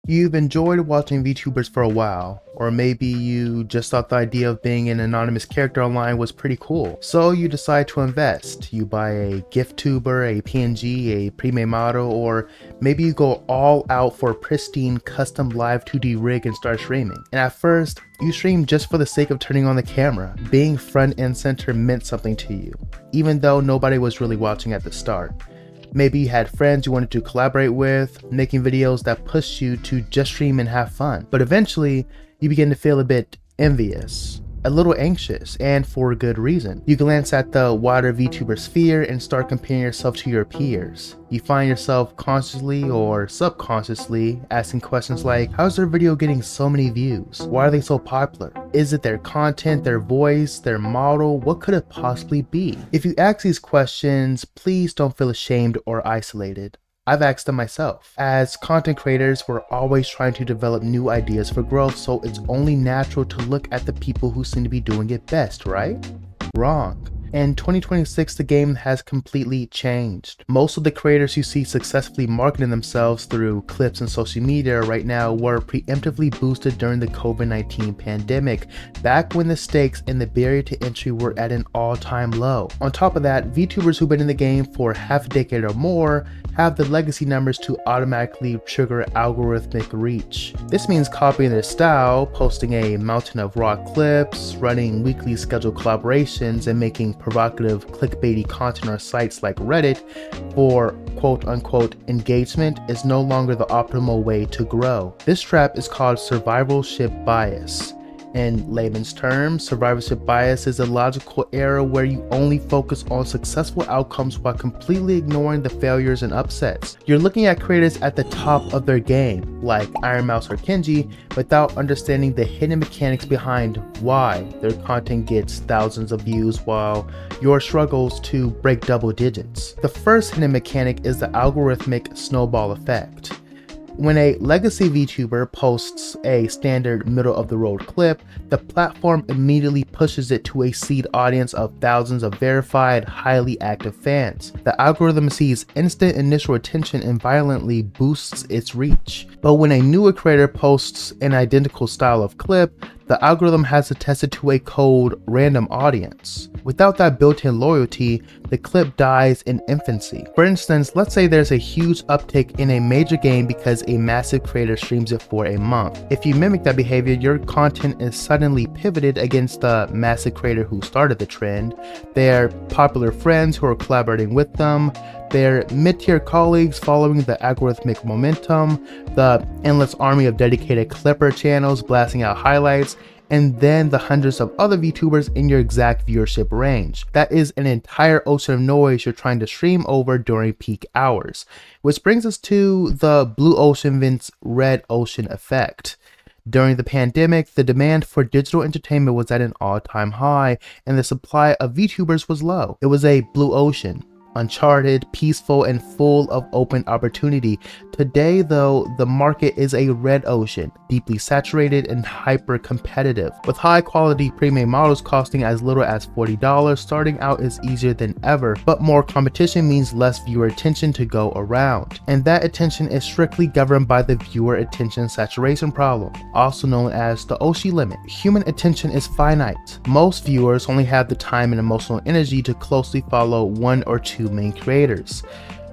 You've enjoyed watching VTubers for a while, or maybe you just thought the idea of being an anonymous character online was pretty cool. So you decide to invest. You buy a GIF tuber, a PNG, a pre-made model, or maybe you go all out for a pristine custom live 2D rig and start streaming. And at first, you stream just for the sake of turning on the camera. Being front and center meant something to you, even though nobody was really watching at the start. Maybe you had friends you wanted to collaborate with, making videos that pushed you to just stream and have fun. But eventually, you begin to feel a bit envious, a little anxious, and for a good reason. You glance at the wider VTuber sphere and start comparing yourself to your peers. You find yourself consciously or subconsciously asking questions like, how's their video getting so many views? Why are they so popular? Is it their content, their voice, their model? What could it possibly be? If you ask these questions, please don't feel ashamed or isolated. I've asked them myself. As content creators, we're always trying to develop new ideas for growth, so it's only natural to look at the people who seem to be doing it best, right? Wrong. In 2026, the game has completely changed. Most of the creators you see successfully marketing themselves through clips and social media right now were preemptively boosted during the COVID-19 pandemic, back when the stakes and the barrier to entry were at an all-time low. On top of that, VTubers who've been in the game for half a decade or more have the legacy numbers to automatically trigger algorithmic reach. This means copying their style, posting a mountain of raw clips, running weekly scheduled collaborations, and making provocative clickbaity content on sites like Reddit for quote-unquote engagement is no longer the optimal way to grow. This trap is called survivorship bias. In layman's terms, survivorship bias is a logical error where you only focus on successful outcomes while completely ignoring the failures and upsets. You're looking at creators at the top of their game, like IRIAM or Kenji, without understanding the hidden mechanics behind why their content gets thousands of views while yours struggles to break double digits. The first hidden mechanic is the algorithmic snowball effect. When a legacy VTuber posts a standard middle-of-the-road clip, the platform immediately pushes it to a seed audience of thousands of verified, highly active fans. The algorithm sees instant initial attention and violently boosts its reach. But when a newer creator posts an identical style of clip, the algorithm has to test it to a cold, random audience. Without that built-in loyalty, the clip dies in infancy. For instance, let's say there's a huge uptick in a major game because a massive creator streams it for a month. If you mimic that behavior, your content is suddenly pivoted against the massive creator who started the trend, their popular friends who are collaborating with them, their mid-tier colleagues following the algorithmic momentum, the endless army of dedicated clipper channels blasting out highlights, and then the hundreds of other VTubers in your exact viewership range. That is an entire ocean of noise you're trying to stream over during peak hours. Which brings us to the blue ocean vs red ocean effect. During the pandemic, the demand for digital entertainment was at an all-time high, and the supply of VTubers was low. It was a blue ocean. Uncharted, peaceful, and full of open opportunity. Today, though, the market is a red ocean, deeply saturated and hyper competitive. With high quality pre-made models costing as little as $40, starting out is easier than ever, but more competition means less viewer attention to go around. And that attention is strictly governed by the viewer attention saturation problem, also known as the Oshi limit. Human attention is finite. Most viewers only have the time and emotional energy to closely follow one or two main creators.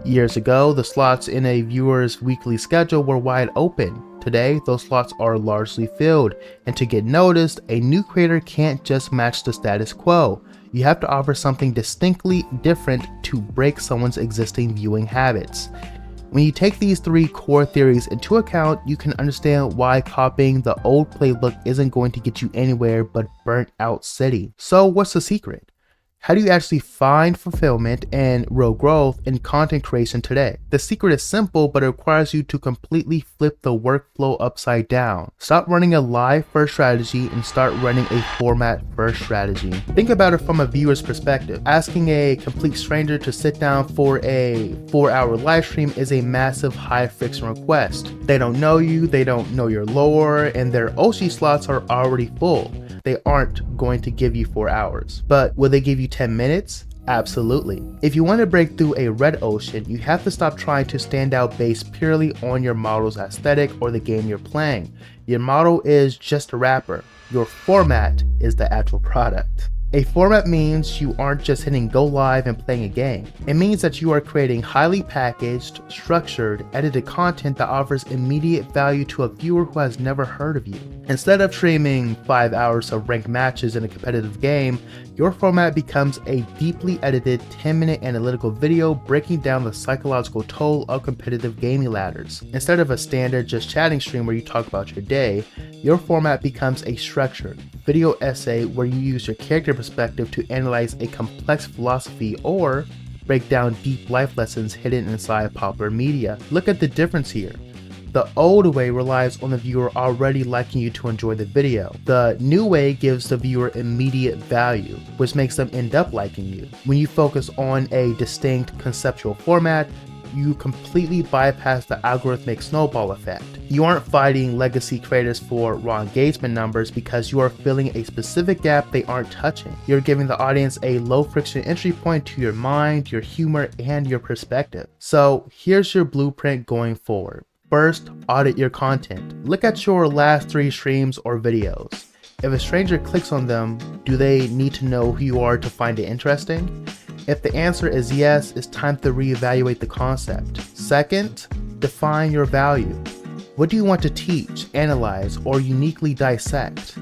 Years ago, the slots in a viewer's weekly schedule were wide open. Today, those slots are largely filled, and to get noticed, a new creator can't just match the status quo. You have to offer something distinctly different to break someone's existing viewing habits. When you take these three core theories into account, you can understand why copying the old playbook isn't going to get you anywhere but burnt out city. So what's the secret? How do you actually find fulfillment and real growth in content creation today? The secret is simple, but it requires you to completely flip the workflow upside down. Stop running a live first strategy and start running a format first strategy. Think about it from a viewer's perspective. Asking a complete stranger to sit down for a 4-hour live stream is a massive high friction request. They don't know you, they don't know your lore, and their Oshi slots are already full. They aren't going to give you 4 hours, but will they give you 10 minutes, Absolutely. If you want to break through a red ocean, you have to stop trying to stand out based purely on your model's aesthetic or the game you're playing. Your model is just a wrapper. Your format is the actual product. A format means you aren't just hitting go live and playing a game. It means that you are creating highly packaged, structured, edited content that offers immediate value to a viewer who has never heard of you. Instead of streaming 5 hours of ranked matches in a competitive game, your format becomes a deeply edited 10-minute analytical video breaking down the psychological toll of competitive gaming ladders. Instead of a standard just chatting stream where you talk about your day, your format becomes a structured video essay where you use your character perspective to analyze a complex philosophy or break down deep life lessons hidden inside popular media. Look at the difference here. The old way relies on the viewer already liking you to enjoy the video. The new way gives the viewer immediate value, which makes them end up liking you. When you focus on a distinct conceptual format, you completely bypass the algorithmic snowball effect. You aren't fighting legacy creators for raw engagement numbers because you are filling a specific gap they aren't touching. You're giving the audience a low friction entry point to your mind, your humor, and your perspective. So here's your blueprint going forward. First, audit your content. Look at your last 3 streams or videos. If a stranger clicks on them, do they need to know who you are to find it interesting? If the answer is yes, it's time to reevaluate the concept. Second, define your value. What do you want to teach, analyze, or uniquely dissect?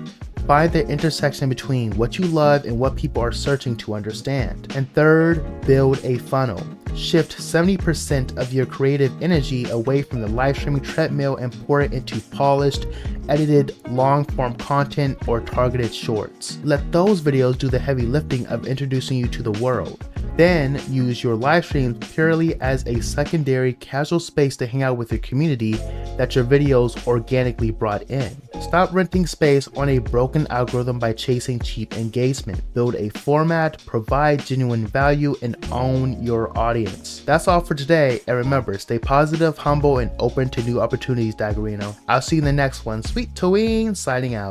Find the intersection between what you love and what people are searching to understand. And third, build a funnel. Shift 70% of your creative energy away from the live streaming treadmill and pour it into polished, edited, long-form content or targeted shorts. Let those videos do the heavy lifting of introducing you to the world. Then use your live streams purely as a secondary casual space to hang out with your community that your videos organically brought in. Stop renting space on a broken algorithm by chasing cheap engagement. Build a format, provide genuine value, and own your audience. That's all for today, and remember, stay positive, humble, and open to new opportunities, Daggerino. I'll see you in the next one. Suitoin signing out.